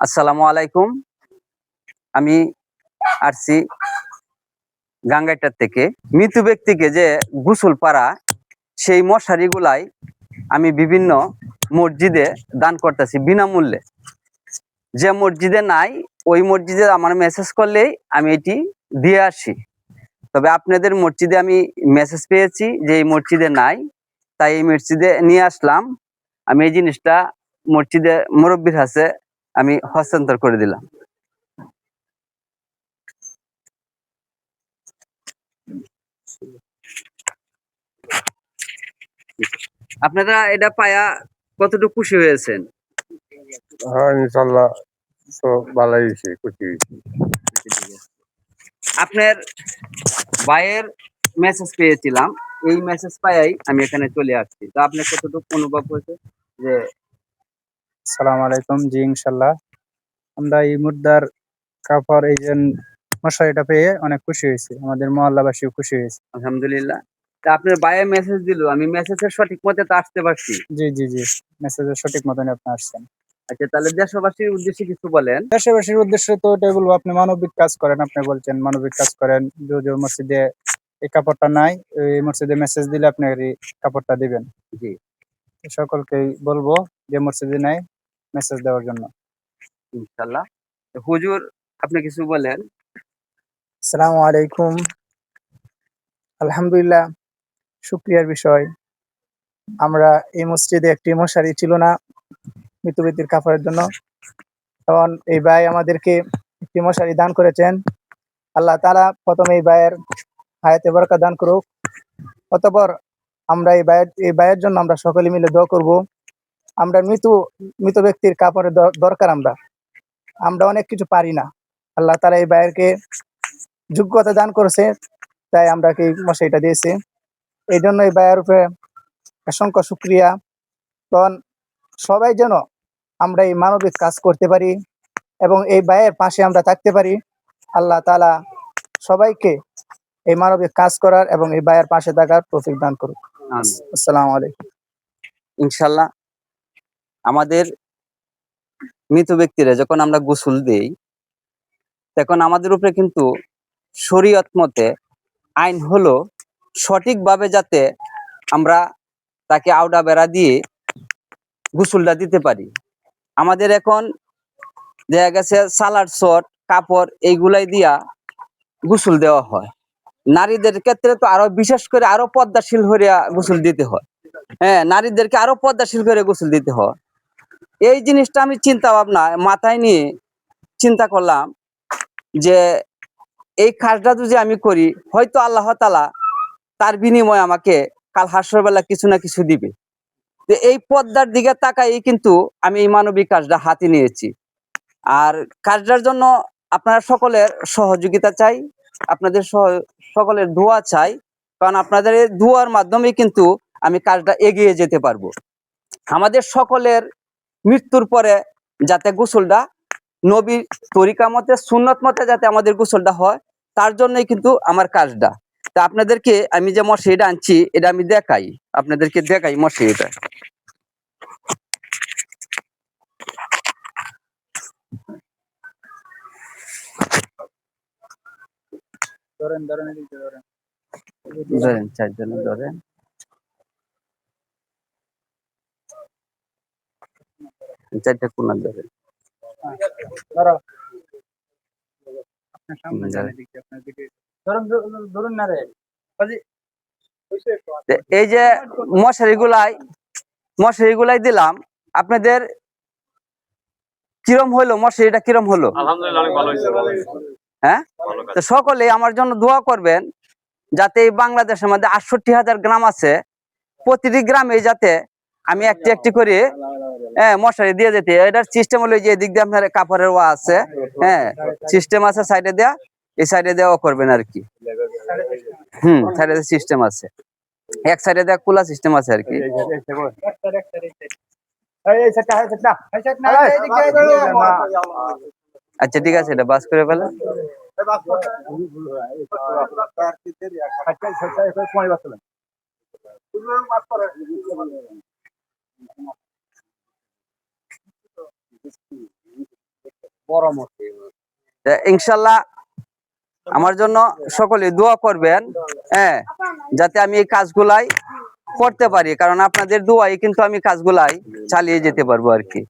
আসসালামু আলাইকুম। আমি আসছি গাঙ্গাইটার থেকে। মৃত ব্যক্তিকে যে গোসল পাড়া, সেই মশারিগুলাই আমি বিভিন্ন মসজিদে দান করতেছি বিনামূল্যে। যে মসজিদে নাই, ওই মসজিদে আমার মেসেজ করলেই আমি এটি দিয়ে আসি। তবে আপনাদের মসজিদে আমি মেসেজ পেয়েছি যে এই মসজিদে নাই, তাই এই মসজিদে নিয়ে আসলাম। আমি এই জিনিসটা মসজিদে মুরব্বির কাছে আমি হস্তান্তর করে দিলাম। আপনারা এটা পায়া কতটুকু খুশি হয়েছেন? হ্যাঁ, ইনশাল্লাহ তো ভালোই হয়েছে, খুশি হয়েছি। আপনার ভাইয়ের মেসেজ পেয়েছিলাম, এই মেসেজ পাই আমি এখানে চলে আসছি। তো আপনি কতটুকু অনুভব হয়েছে যে? আসসালামু আলাইকুম। জি, ইনশাল্লাহ আমরা এই মুদ্রার কাপড় এই যে মশারিটা পেয়ে অনেক খুশি হয়েছি, আমাদের মহল্লাবাসীও খুশি হয়েছে। আলহামদুলিল্লাহ। তা আপনার ভাইয়ের মেসেজ দিল, আমি মেসেজের সঠিক মতে তো আসতে পারছি। জি জি জি, মেসেজের সঠিক মতন আপনি আসছেন। আচ্ছা, তাহলে দেশবাসীর উদ্দেশ্যে কিছু বলেন। দেশবাসীর উদ্দেশ্যে তো এটাই বলবো, আপনি মানবিক কাজ করেন, আপনি বলছেন মানবিক কাজ করেন। যে মসজিদে এই কাপড়টা নাই, এই মসজিদে মেসেজ দিলে আপনি এই কাপড়টা দিবেন। জি, সকলকেই বলবো যে মসজিদে নাই মেসেজ দেওয়ার জন্য। ইনশাল্লাহ। তো হুজুর, আপনি কিছু বলেন। আসসালামু আলাইকুম। আলহামদুলিল্লাহ, শুকরিয়ার বিষয়, আমরা এই মসজিদে একটি মশারি ছিল না মৃত ব্যক্তির কাপড়ের জন্য। তখন এই ভাই আমাদেরকে একটি মশারি দান করেছেন। আল্লাহ তাআলা প্রথমে এই ভাইয়ের হায়াতে বরকত দান করুক। অতঃপর আমরা এই ভাইয়ের জন্য আমরা সকলে মিলে দোয়া করব। আমরা মৃত ব্যক্তির কাপড়ের দরকার, আমরা অনেক কিছু পারি না। আল্লাহ তাআলা এই ভাইয়েরকে যোগ্যতা দান করেছে, তাই আমরা কি মশারিটা দিয়েছি। এই জন্য এই ভাইয়ের উপরে অসংখ্য শুকরিয়া। তখন সবাই যেন আমরা এই মানবিক কাজ করতে পারি এবং এই ভাইয়ের পাশে আমরা থাকতে পারি। আল্লাহ তাআলা সবাইকে এই মানবিক কাজ করার এবং এই ভাইয়ের পাশে থাকার তৌফিক দান করুক। আমিন। আসসালামু আলাইকুম। ইনশাল্লাহ, আমাদের মৃত ব্যক্তিরা যখন আমরা গোসল দেই, তখন আমাদের উপরে কিন্তু শরীয়ত মতে আইন হলো সঠিকভাবে যাতে আমরা তাকে আউডা বেড়া দিয়ে গোসলটা দিতে পারি। আমাদের এখন দেখা গেছে সালার শট, কাপড় এইগুলাই দিয়া গোসল দেওয়া হয়। নারীদের ক্ষেত্রে তো আরো বিশেষ করে আরো পর্দাশীল হইয়া গোসল দিতে হয়। হ্যাঁ, নারীদেরকে আরো পর্দাশীল করে গোসল দিতে হয়। এই জিনিসটা আমি চিন্তা ভাবনা মাথায় নিয়ে চিন্তা করলাম যে এই কাজটা যদি আমি করি, হয়তো আল্লাহ তাআলা তার বিনিময়ে আমাকে কাল হাসর বেলা কিছু না কিছু দিবে। তো এই পদ্মার দিকে তাকাই কিন্তু আমি এই মানবিক কাজটা হাতে নিয়েছি। আর কাজটার জন্য আপনারা সকলের সহযোগিতা চাই, আপনাদের সকলের দোয়া চাই। কারণ আপনাদের এই দোয়ার মাধ্যমে কিন্তু আমি কাজটা এগিয়ে যেতে পারবো। আমাদের সকলের মৃত্যুর পরে যাতে গোসলটা নবীর তরিকা মতে, সুন্নত মতে যাতে আমাদের গোসলটা হয়, তার জন্যই কিন্তু আমার কাজটা। তা আপনাদেরকে আমি যে মশারিটা আনছি, এটা আমি আপনাদেরকে দেখাই মশারিটা। ধরেন ধরেন এদিকে ধরেন। ধরেন, চারজনে ধরেন। চারটা কোনা ধরেন। ধরো, আপনার সামনে ধরেন। যান, এদিকে আপনার দিকে ধরুন ধরুন না রে। তো এই যে মশারিগুলাই দিলাম, আপনাদের কিরম হইলো? মশারিটা কিরম হলো? আলহামদুলিল্লাহ, অনেক ভালো হয়েছে। হ্যাঁ, তো সকলে আমার জন্য দোয়া করবেন যাতে এই বাংলাদেশের মধ্যে 68,000 গ্রাম আছে, প্রতিটি গ্রামে যাতে আমি একটি একটি করে মশারি দিয়ে যেতে। এটার সিস্টেম হলো যে এদিক দিয়ে আপনার কাপড়ের ওয়া আছে, হ্যাঁ সিস্টেম আছে, সাইডে দেয়া, এই সাইডে দেওয়া করবেন আর কি। সাইডে সিস্টেম আছে, এক সাইডে দেওয়া খোলা সিস্টেম আছে আর কি। আচ্ছা, ঠিক আছে, এটা বাস করে ফেলেন। তা ইনশাল্লাহ আমার জন্য সকলে দোয়া করবেন, হ্যাঁ, যাতে আমি এই কাজগুলাই করতে পারি, কারণ আপনাদের দোয়াই কিন্তু আমি কাজগুলাই চালিয়ে যেতে পারবো আর কি।